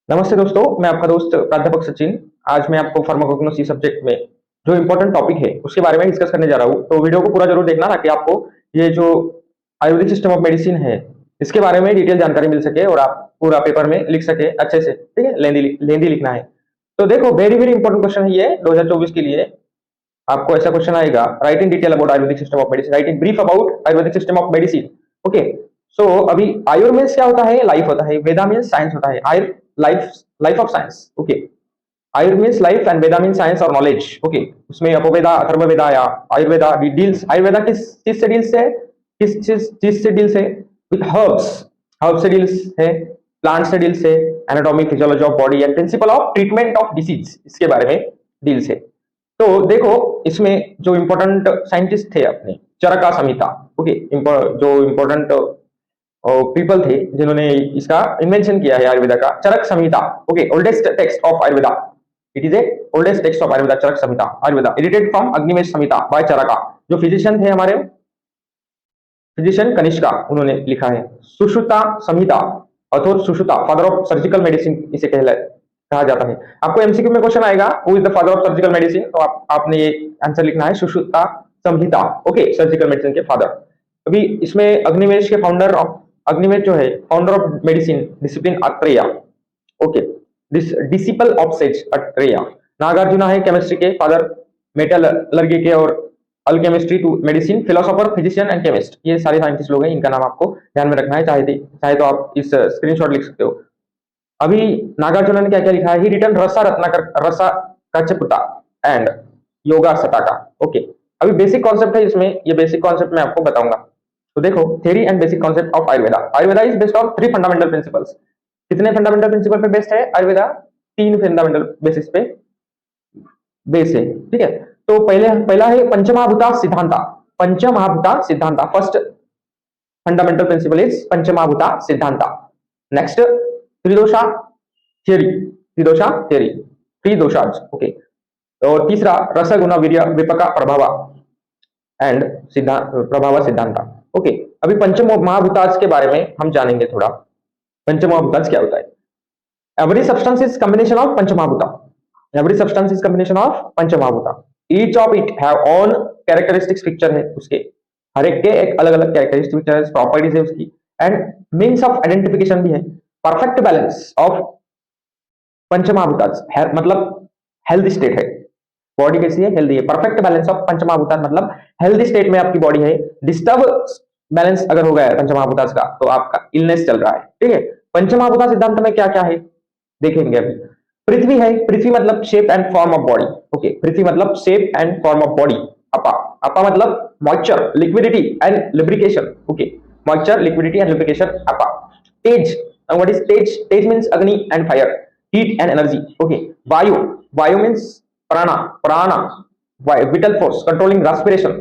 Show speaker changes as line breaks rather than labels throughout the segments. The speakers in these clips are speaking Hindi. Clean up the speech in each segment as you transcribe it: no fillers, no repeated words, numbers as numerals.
नमस्ते दोस्तों, मैं आपका दोस्त प्राध्यापक सचिन। आज मैं आपको फार्माकोग्नोसी सब्जेक्ट में जो इम्पोर्टेंट टॉपिक है उसके बारे में डिस्कस करने जा रहा हूँ। तो वीडियो को पूरा जरूर देखना ताकि आपको ये जो आयुर्वेदिक सिस्टम ऑफ मेडिसिन है इसके बारे में डिटेल जानकारी मिल सके और आप पूरा पेपर में लिख सके अच्छे से। ठीक है, लेंदी लिखना है। तो देखो, वेरी वेरी इंपॉर्टेंट क्वेश्चन है ये 2024 के लिए। आपको ऐसा क्वेश्चन आएगा, write in detail about Ayurvedic system of medicine, write in brief about Ayurvedic system of medicine. Okay, so अभी आयुर मीन्स क्या होता है? लाइफ होता है। वेदा मीन्स साइंस होता है। Ayur life, life of science. Okay, ayur means life and veda means science और नॉलेज। ओके, उसमें अपोवेदा, अथर्ववेदा या आयुर्वेदा डील्स, आयुर्वेदा किस चीज से डील्स है? किस चीज से डील्स है? विद हर्ब्स, हर्ब से डील्स है, प्लांट से डील्स है, anatomy physiology of body and principle of treatment of disease, इसके बारे में डील्स है। तो देखो, इसमें जो इंपॉर्टेंट साइंटिस्ट थे अपने चरका संहिता, ओके, जो इंपॉर्टेंट पीपल थे जिन्होंने इसका इन्वेंशन किया है आयुर्वेदा का, Charak Samhita. Okay, oldest text of Ayurveda, it is a oldest text of Ayurveda, Charak Samhita Ayurveda, edited from Agnivesh Samhita by Charaka. जो फिजिशियन थे हमारे, फिजिशियन कनिष्का, उन्होंने लिखा है। सुश्रुता संहिता, अथवा Sushruta, father of surgical medicine इसे कहा जाता है। आपको एमसीक्यू में क्वेश्चन आएगा, who is the father of surgical medicine, तो आपने ये आंसर लिखना है, Sushruta Samhita. Okay, surgical medicine के फादर। अभी इसमें अग्निवेश के फाउंडर ऑफ, अग्निवेश जो है founder of medicine discipline Atreya. Okay, disciple of sage Atreya. Nagarjuna है केमिस्ट्री के फादर, मेटलर्जी के और alchemistry to medicine, philosopher, physician and chemist, ये सारे साइंटिस्ट लोग हैं, इनका नाम आपको ध्यान में रखना है। चाहे तो आप इस स्क्रीनशॉट लिख सकते हो। अभी नागार्जुना ने क्या क्या लिखा है? ही रिटन रसा रत्नाकर, रसा कचपुता एंड योगा सताका। ओके, अभी बेसिक कॉन्सेप्ट है इसमें, ये बेसिक कॉन्सेप्ट मैं आपको बताऊंगा। तो देखो, theory and basic concept of Ayurveda. Ayurveda is based on 3 fundamental principles. कितने फंडामेंटल प्रिंसिपल पे बेस्ड है आयुर्वेदा? 3 फंडामेंटल बेसिस पे बेस है। ठीक है, तो पहला है Panchamahabhuta Siddhanta. Panchamahabhuta Siddhanta, first fundamental principle is Panchamahabhuta Siddhanta. Next, Tridosha theory, Tridosha theory, three doshas. Okay, और तीसरा रसगुण वीर्य विपका प्रभाव एंड प्रभाव सिद्धांता। ओके, अभी पंचम महाभूताज के बारे में हम जानेंगे थोड़ा। पंचम महाभूताज क्या होता है? Every substance is combination of Panchamahabhuta. Every substance is combination of Panchamahabhuta. Each of it have own characteristics, picture है उसके, हर एक के एक अलग अलग कैरेक्टरिस्टिक पिक्चर है, प्रॉपर्टीज है उसकी, एंड मीन्स ऑफ आइडेंटिफिकेशन भी है। परफेक्ट बैलेंस ऑफ पंचमहाभूताज है, मतलब हेल्दी स्टेट है, बॉडी कैसी है? हेल्दी है। परफेक्ट बैलेंस ऑफ पंचमहाभूताज मतलब हेल्दी स्टेट में आपकी बॉडी है। डिस्टर्ब बैलेंस अगर हो गया है पंचमहाभूताज का तो आपका इलनेस चल रहा है। ठीक है, पंचमहाभूता सिद्धांत में क्या क्या है देखेंगे अभी। पृथ्वी है, पृथ्वी मतलब shape and form of body. Okay, पृथ्वी मतलब shape and form of body. अपा, अपा मतलब moisture, liquidity and lubrication. Okay, moisture, liquidity and lubrication, अपा। तेज, what is tej? Tej means agni and fire, heat and energy. Okay, vayu, vayu means prana, prana, vital force controlling respiration,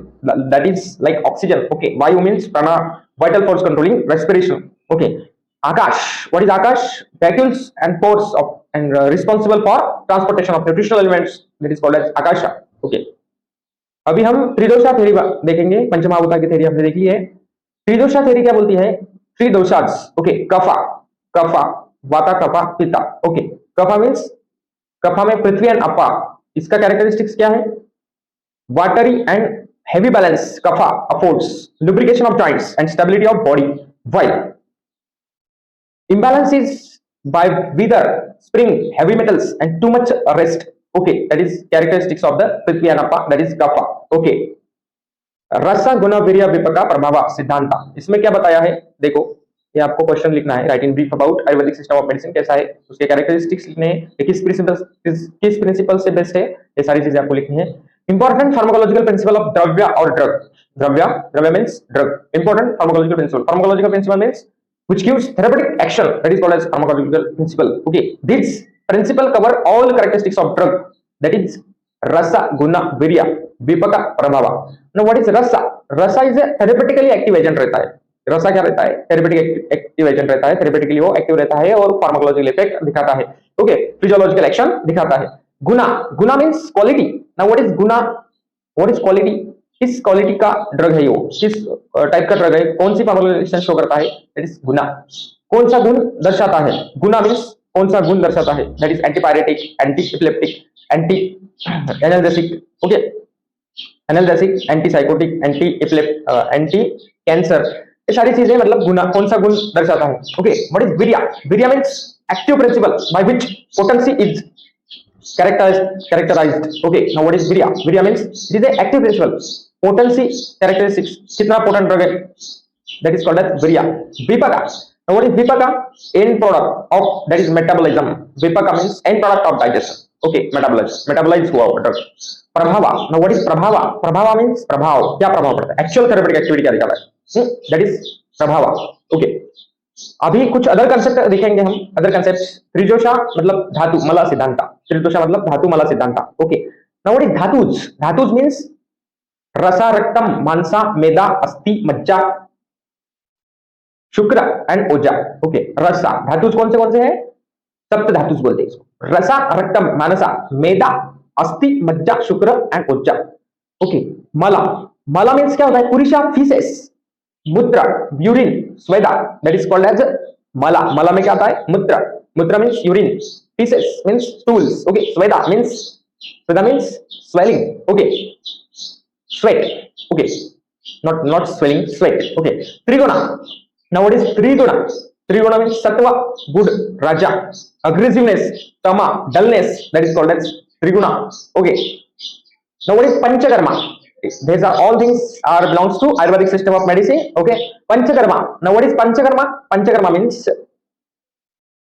that is like oxygen. Okay, vayu means prana, vital force controlling respiration. Okay, akash, what is akash? Vacuoles and pores of and responsible for transportation of nutritional elements, that is called as akasha. Okay, अभी हम त्रिदोषा थ्योरी देखेंगे। पंचमहाभूता की थ्योरी हमने देख ली है। त्रिदोषा थ्योरी क्या बोलती है? थ्री दोषाज। ओके, कफा, कफा, वाता, कफा, पित्ता। ओके, कफा मींस, कफा में पृथ्वी एंड अपा, इसका कैरेक्टरिस्टिक्स क्या है? Watery and heavy balance kapha affords lubrication of joints and stability of body, while imbalance is by wither spring heavy metals and too much rest. Okay, that is characteristics of the prithvi and apa, that is kapha. Okay, रसा गुण वीर्य विपका प्रभाव सिद्धांता, इसमें क्या बताया है? देखो, ये आपको क्वेश्चन लिखना है, right in brief about Ayurvedic system of medicine कैसा है, उसके कैरेक्टरिस्टिक्स लिखने हैं, किस प्रिंसिपल से बेस्ड है, ये सारी चीजें आपको लिखनी है। इंपॉर्टेंट फार्माकोलॉजिकल प्रिंसिपल ऑफ द्रव्य और ड्रग। द्रव्य, द्रव्य means drug. Important pharmacological principle, pharmacological principle means which gives therapeutic action, that is called as pharmacological principle. Okay, this principle cover all characteristics of drug, that is rasa guna virya vipaka prabhava. Now what is rasa? Rasa is a therapeutically active agent रहता है। रसा क्या रहता है? थेरेपेटिक एक्टिव एजेंट रहता है, थेरेपेटिकली वो एक्टिव रहता है और फार्माकोलॉजिकल इफेक्ट दिखाता है। ओके, फिजियोलॉजिकल एक्शन दिखाता है। Guna, guna means quality. Now what is guna? What is quality? किस क्वालिटी का ड्रग है, वो किस टाइप का ड्रग है, कौन सी फार्माकोलॉजिकल शो करता है, इट इज गुना। कौन सा गुण दर्शाता है? गुना मींस कौन सा गुण दर्शाता है? That is antipyretic, anti epileptic, anti analgesic, okay, analgesic, anti psychotic, anti cancer, ये सारी चीजें मतलब गुण, कौन सा गुण दर्शाता है? Okay, what is virya? Virya means active principle by which potency is characterized. Okay, now what is virya? Virya means it is a active principle, potency characteristics, kitna potent drug hai, that is called as virya. Vipaka, now what is vipaka? End product of, that is metabolism. Vipaka means end product of digestion. Okay, metabolize हुआ drug. प्रभावा, now what is प्रभावा? प्रभावा means प्रभाव, क्या प्रभाव पड़ता है? Actual therapeutic activity क्या दिखा रहा है? That is प्रभावा. Okay, अभी कुछ अदर कंसेप्ट देखेंगे हम, अदर कंसेप्ट. त्रिजोषा मतलब धातु मला सिद्धांता, त्रिजोषा मतलब धातु मला Siddhanta. Okay, now what is धातुज? धातुज means रसा, रक्तम, मांसा, मेदा, अस्थि, मज्जा, शुक्र एंड ओजा. ओके, रसा, धातुज कौन से हैं? सप्त धातुज बोलते हैं इसको. रसा, रक्तम, मानसा, मेदा, अस्थि, मज्जा, शुक्र एंड ओजा. ओके, मला, मला मींस क्या होता है? पुरुषा, फीसेस, मूत्र, यूरिन, स्वेदा, दैट इज कॉल्ड एज मला. मला में क्या आता है? मूत्र. मूत्र means urine, faeces means stools, okay, स्वेदा means swelling, okay, sweat, okay, not swelling, sweat, okay. त्रिगुणा, नाउ व्हाट इज त्रिगुणा? त्रिगुणा मींस सत्व, गुड, राजा, अग्रेसिवनेस, तमा, dullness, that is called as त्रिगुणा, okay. Now what is Panchakarma? These are all things are belongs to Ayurvedic system of medicine. Okay, Panchakarma. Now, what is Panchakarma? Panchakarma means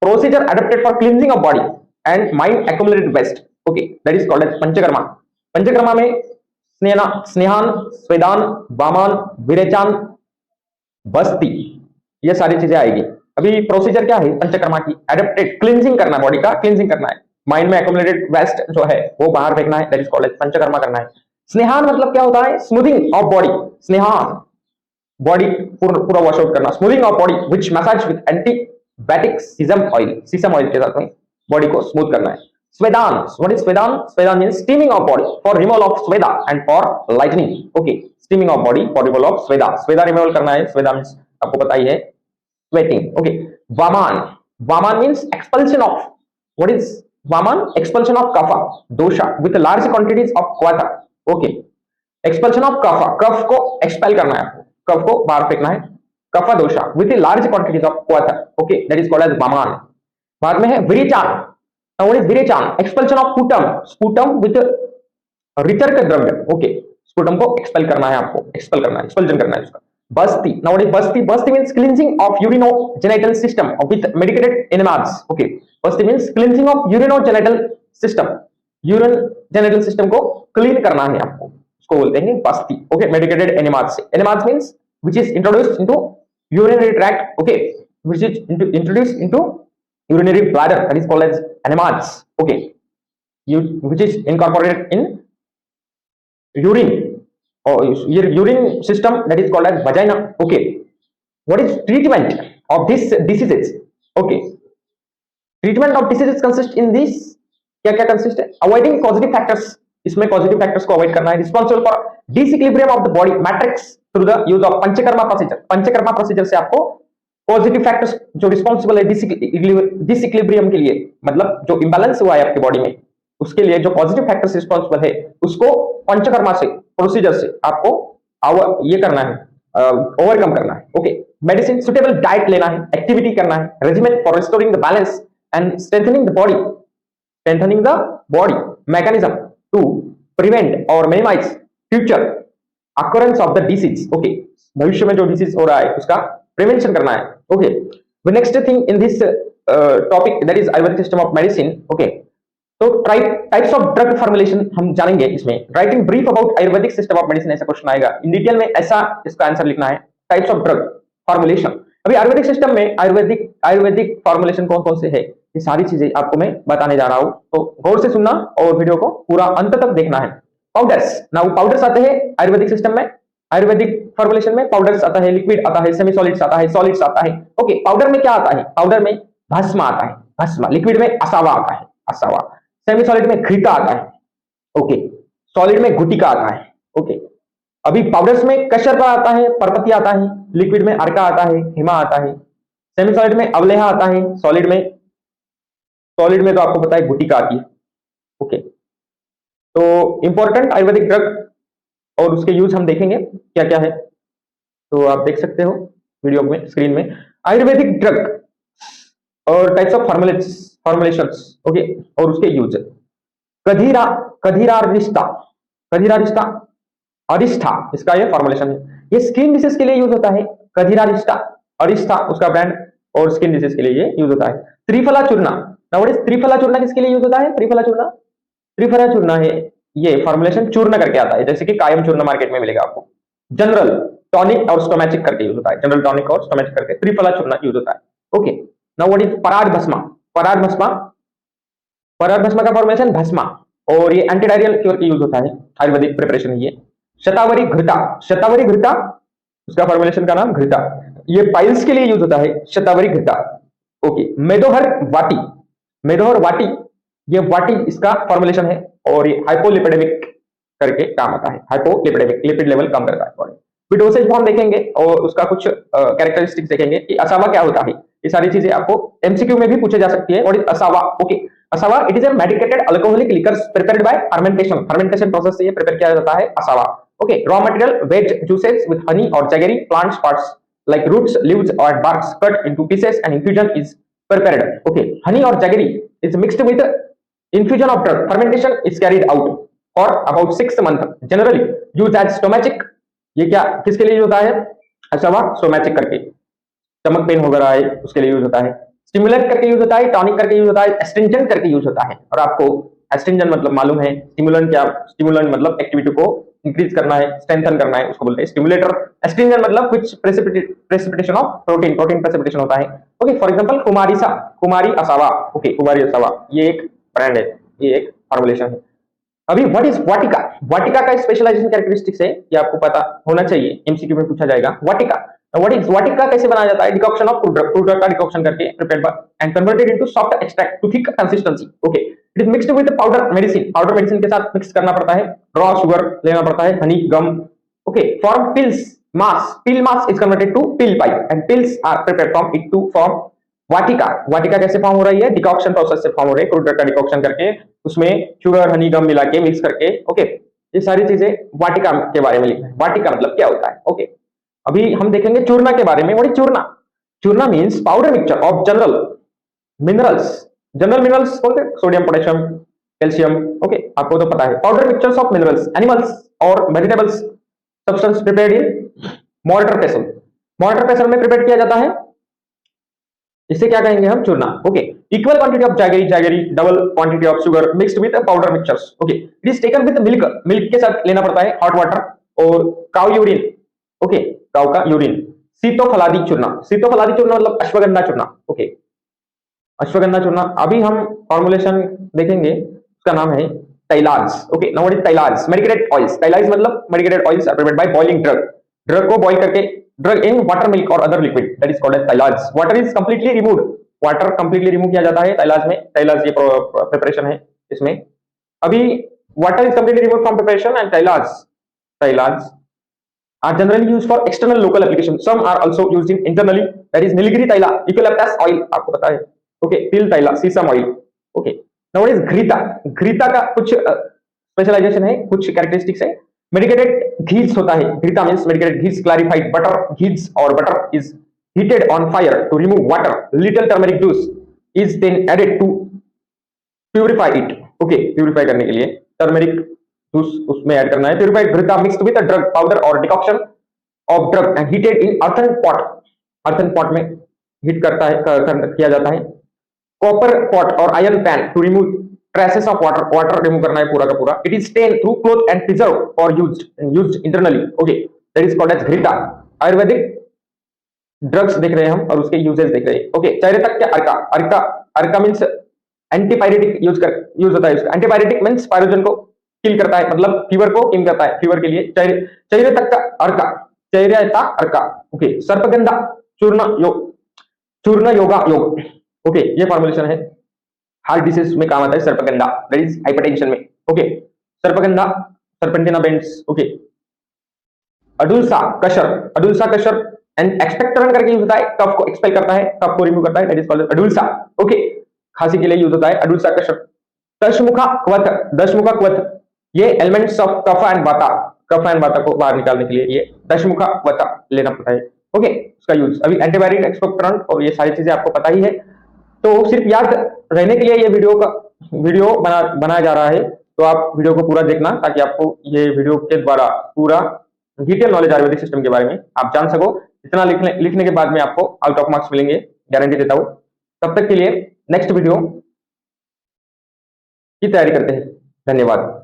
procedure adapted for cleansing of body and mind accumulated waste. Okay, that is called as Panchakarma. Panchakarma में स्नेहान, स्वेदान, वामान, विरेचान, बस्ती, ये सारी चीजें आएगी. अभी प्रोसीजर क्या है पंचकर्मा की? एडेप्टेड, क्लींजिंग करना, बॉडी का क्लींजिंग करना है, माइंड में एक्युमुलेटेड वेस्ट जो है वो बाहर फेंकना है, that is called as panchakarma करना है. स्नेहान मतलब क्या होता है? Smoothing of body. स्नेहान, बॉडी पूरा वॉश आउट करना. Smoothing of body which massage with antibiotic sesame oil, sesame oil के साथ में बॉडी को स्मूथ करना है. Swedana, what is swedana? Swedana means steaming of body for removal of sweda and for lightening. Okay, steaming of body for removal of sweda, sweda removal करना है. स्वेदा मींस आपको पता ही है sweating. Okay, vamana, vamana means expulsion of, what is vamana? Expulsion of kapha, dosha with large quantities of kwatha. Okay, expulsion of kapha, कफ को एक्सपेल करना है आपको, कफ को बाहर फेंकना है. Kapha dosha with large quantities of kwatha. Okay, that is called as vamana. बाद में है विरेचान. Now what is virechana? Expulsion of sputum, sputum with richer का द्रव्य. ओके, स्पूटम को एक्सपेल करना है आपको, एक्सपेल करना है, एक्सपल्जन करना है उसका. बस्ती, now what is basti? Basti means cleansing of urinogenital system with medicated enemas. Okay, basti means cleansing of urinogenital system, urine genital system को क्लीन करना है आपको, उसको बोलते हैं बस्ती. ओके, मेडिकेटेड एनिमास से. Enemas means which is introduced into urinary tract. Okay, which is introduced into urinary bladder, that is called as enemas. Okay, which is incorporated in urine, और urine system, that is called as vagina. Okay, what is treatment of this diseases? Okay, treatment of diseases consist in this, क्या क्या कंसिस्ट है? अवॉइडिंग पॉजिटिव फैक्टर्स, इसमें पॉजिटिव फैक्टर्स को अवॉइड करना है. Responsible for disequilibrium of the body matrix through the use of panchakarma procedure. Panchakarma procedure से आपको पॉजिटिव फैक्टर्स जो रिस्पांसिबल है डिसइक्विलिब्रियम के लिए, मतलब जो इंबैलेंस हुआ है आपकी बॉडी में, उसके लिए जो पॉजिटिव फैक्टर्स रिस्पांसिबल है उसको पंचकर्मा से, प्रोसीजर से आपको ये करना है, ओवरकम करना है. ओके, मेडिसिन, सुटेबल डाइट लेना है, एक्टिविटी करना है, regiment for restoring the balance and strengthening the body, strengthening the body mechanism to prevent or minimize future occurrence of the disease. Okay, भविष्य में जो डिसीज हो रहा है उसका प्रिवेंशन करना है. Okay, the next thing in this topic, that is Ayurvedic system of medicine. Okay, तो टाइप्स ऑफ ड्रग फॉर्मुलेशन हम जानेंगे इसमें. Writing brief about Ayurvedic system of medicine, ऐसा क्वेश्चन आएगा. इन डिटेल में ऐसा इसका आंसर लिखना है. Types of drug formulation. अभी आयुर्वेदिक सिस्टम में आयुर्वेदिक फॉर्मुलेशन कौन कौन से है, ये सारी चीजें आपको मैं बताने जा रहा हूं, तो गौर से सुनना और वीडियो को पूरा अंत तक देखना है. पाउडर्स, नाउ पाउडर्स आते हैं आयुर्वेदिक सिस्टम में. आयुर्वेदिक फॉर्मुलेशन में पाउडर्स आता है, लिक्विड आता है, सेमी सॉलिड्स आता है, सॉलिड्स आता है. ओके, पाउडर में क्या आता है? पाउडर में भस्म आता है, भस्म. लिक्विड में असावा आता है, असावा. सेमी सॉलिड में घृता आता है. ओके, सॉलिड में गुटिका आता है. ओके, अभी पाउडर्स में कशर्पा आता है, परपति आता है, लिक्विड में अर्का आता है, हिमा आता है, सेमी सॉलिड में अवलेहा आता है, सॉलिड में सॉलिड में तो आपको पता है गुटिका आती है। ओके, तो इंपॉर्टेंट आयुर्वेदिक ड्रग और उसके यूज हम देखेंगे क्या क्या है। तो आप देख सकते हो वीडियो में, स्क्रीन में, आयुर्वेदिक ड्रग और टाइप्स ऑफ फॉर्मुलेशंस। ओके, और उसके यूज। कधीरा, कधीरारिष्टा, कधीरारिष्टा, अरिष्ठा इसका ये फॉर्मुलेशन है। ये स्किन डिसीज के लिए यूज होता है। कधीरारिष्टा, अरिष्ठा उसका ब्रांड, और स्किन डिसीज के लिए ये यूज होता है। त्रिफला चूर्णा, now what is triphala churna, किसके लिए यूज होता है त्रिफला चूर्णा? त्रिफला चूर्णा है, ये फॉर्मुलेशन चूर्ण करके आता है, जैसे कि कायम चूर्ण मार्केट में मिलेगा आपको। जनरल टॉनिक और स्टोमैचिक करके यूज होता है, जनरल टॉनिक और स्टोमैचिक करके त्रिफला चूर्ण यूज होता है। ओके, नाउ व्हाट इज पराग भस्मा? पराग भस्मा, पराग भस्मा का फॉर्मुलेशन भस्मा, और ये एंटी डायरियल क्योर के यूज होता है, आयुर्वेदिक प्रिपरेशन है ये। शतावरी घृता, शतावरी घृता उसका फॉर्मुलेशन का नाम घृता, ये पाइल्स के लिए यूज होता है शतावरी घृता। ओके, मेदोहर वाटी, मेदोहर वाटी, ये वाटी इसका फॉर्मुलेशन है, और ये हाइपोलिपिडेमिक करके काम आता है। हाइपोलिपिडेमिक, लिपिड लेवल कम करता है बॉडी। फिर डोसेज फॉर्म देखेंगे और उसका कुछ कैरेक्टरिस्टिक्स देखेंगे कि असावा क्या होता है। ये सारी चीजें आपको एमसीक्यू में भी पूछे जा सकती है। और asava, okay, asava it is a medicated alcoholic liquor prepared by fermentation, fermentation process से ये प्रिपेयर किया जाता है asava. Okay, raw material veg juices with honey और jaggery plants parts like roots, leaves or barks cut into pieces and infusion is prepared. Okay, honey or jaggery is mixed with infusion of drug. Fermentation is carried out for about 6 months. Generally used as stomachic. ये क्या किसके लिए यूज होता है? असावा stomachic करके, स्टमक पेन वगैरह है उसके लिए यूज होता है। स्टिमुलेट करके यूज होता है, टॉनिक करके यूज होता है, एस्ट्रिंजेंट करके यूज होता है। और आपको एस्ट्रिंजेंट मतलब मालूम है, स्टिमुलेंट क्या, स्टिमुलेंट मतलब एक्टिविटी को इंक्रीज करना है, स्ट्रेंथन करना है, उसको बोलते हैं स्टिमुलेटर। एस्ट्रिंजेंट मतलब कुछ precipitation of protein, protein precipitation होता है। ओके, फॉर एग्जांपल कुमारिसा, कुमारी असावा। ओके, कुमारी असावा ये एक ब्रांड है, ये एक फॉर्मुलेशन है। अभी व्हाट इज वाटिका? वाटिका का स्पेशलाइजेशन कैरेक्टरिस्टिक्स है, ये आपको पता होना चाहिए, एमसीक्यू में पूछा जाएगा। वाटिका, व्हाट इज वाटिका, कैसे बनाया जाता है? डिकॉक्शन ऑफ फ्रूट ड्रग का डिकॉक्शन करके prepared by and converted into soft extract to thick consistency. Okay, it is mixed with powder medicine, powder medicine के साथ मिक्स करना पड़ता है, रॉ शुगर लेना पड़ता है, honey, gum. Okay, form pills mass, pill mass is converted to pill pipe and pills are prepared from it to form vatika. Vatika कैसे फॉर्म हो रही है? डिकॉक्शन प्रोसेस से फॉर्म हो रही है, फ्रूट ड्रग का डिकॉक्शन करके, उसमें शुगर, हनी, गम मिला के मिक्स करके। ओके, ये सारी चीजें वाटिका के बारे में लिखना है। वाटिका मतलब क्या होता है? ओके, अभी हम देखेंगे चूर्णा के बारे में। What is churna? Churna means powder mixture of general minerals, general minerals बोलते हैं, सोडियम, पोटेशियम, कैल्शियम। ओके, आपको तो पता है। Powder mixtures of minerals, animals और vegetables substance prepared in mortar pestle, mortar pestle में प्रिपेयर किया जाता है, इसे क्या कहेंगे हम? Churna. Okay, equal quantity of jaggery, jaggery double quantity of sugar mixed with powder mixtures. Okay, it is taken with milk, milk के साथ लेना पड़ता है, हॉट वाटर और काउ यूरिन। ओके, काउ का यूरिन। सीतोफलादी चूर्णा, सीतोफलादी चूर्णा मतलब अश्वगंधा चूर्णा। ओके, अश्वगंधा चूर्णा। अभी हम फॉर्मुलेशन देखेंगे, उसका नाम है tailas. Okay, now what is tailas? Medicated oils, tailas मतलब medicated oils are prepared by boiling drug, drug को बॉईल करके, ड्रग इन वाटर, मिल्क और other liquid, that is called as tailas. Water is completely removed, water completely remove किया जाता है तैलाज में, तैलाज ये प्रिपरेशन है इसमें। अभी water is completely removed from preparation and tailas, tailas are generally used for external local application. Some are also used in internally, that is Nilgiri taila, eucalyptus oil आपको पता है। Okay, til taila, sesame oil. Okay, now what is ghrita? Ghrita का कुछ स्पेशलाइजेशन है, कुछ कैरेक्टरिस्टिक्स है। मेडिकेटेड घीस होता है, घृता मींस मेडिकेटेड घीस, क्लैरिफाइड बटर, घीस और butter is heated on fire to remove water, little turmeric juice is then added to purify it. Okay, purify करने के लिए टर्मरिक जूस उसमें ऐड करना है। Purified ghrita mixed with drug powder और decoction of drug and heated in earthen pot, earthen pot में हीट करता है, किया जाता है। कॉपर पॉट और iron pan to remove traces of water, water remove करना है पूरा का पूरा। It is strain through cloth and preserve और used internally. Okay, that is called as घृता। Ayurvedic drugs देख रहे हैं हम और उसके यूजेस देख रहे हैं। ओके, चेहरे तक क्या? अर्का, अर्का, अर्का मींस एंटीपायरेटिक यूज होता है इसका। एंटीपायरेटिक मींस पायरोजन को किल करता है, मतलब फीवर को किल करता है, फीवर के लिए। चेहरे तक का अर्का, चेहरे तक अर्का। ओके, सर्पगंधा चूर्ण चूर्ण योगा योग। ओके, ये फॉर्मुलेशन है, हार्ट डिसीज में काम आता है सर्पगंधा, दैट इज हाइपरटेंशन में। Okay, sarpagandha, serpentina bends. Okay, adulsa कशर, अडुल्सा कशर एंड एक्सपेक्टोरेंट करके यूज होता है, कफ को एक्सपेल करता है, कफ को रिमूव करता है, दैट इज कॉल्ड अडुल्सा। ओके, खांसी के लिए यूज होता है। अडुल्सा कषक, दशमुखा क्वथ, दशमुखा क्वथ ये एलिमेंट्स ऑफ कफ एंड वाता, कफ एंड वाता को बाहर निकालने के लिए ये दशमुखा क्वथ लेना पड़ता है। ओके, उसका यूज अभी एंटीबायोटिक, एक्सपेक्टोरेंट और ये सारी चीजें आपको पता ही है। तो सिर्फ याद रहने के लिए ये वीडियो बनाया जा रहा है। तो आप वीडियो को पूरा देखना ताकि आपको ये वीडियो के द्वारा पूरा डिटेल नॉलेज आयुर्वेदिक सिस्टम के बारे में आप जान सको। इतना लिखने के बाद में आपको आउट ऑफ मार्क्स मिलेंगे, गारंटी देता हूं। तब तक के लिए नेक्स्ट वीडियो की तैयारी करते हैं। धन्यवाद।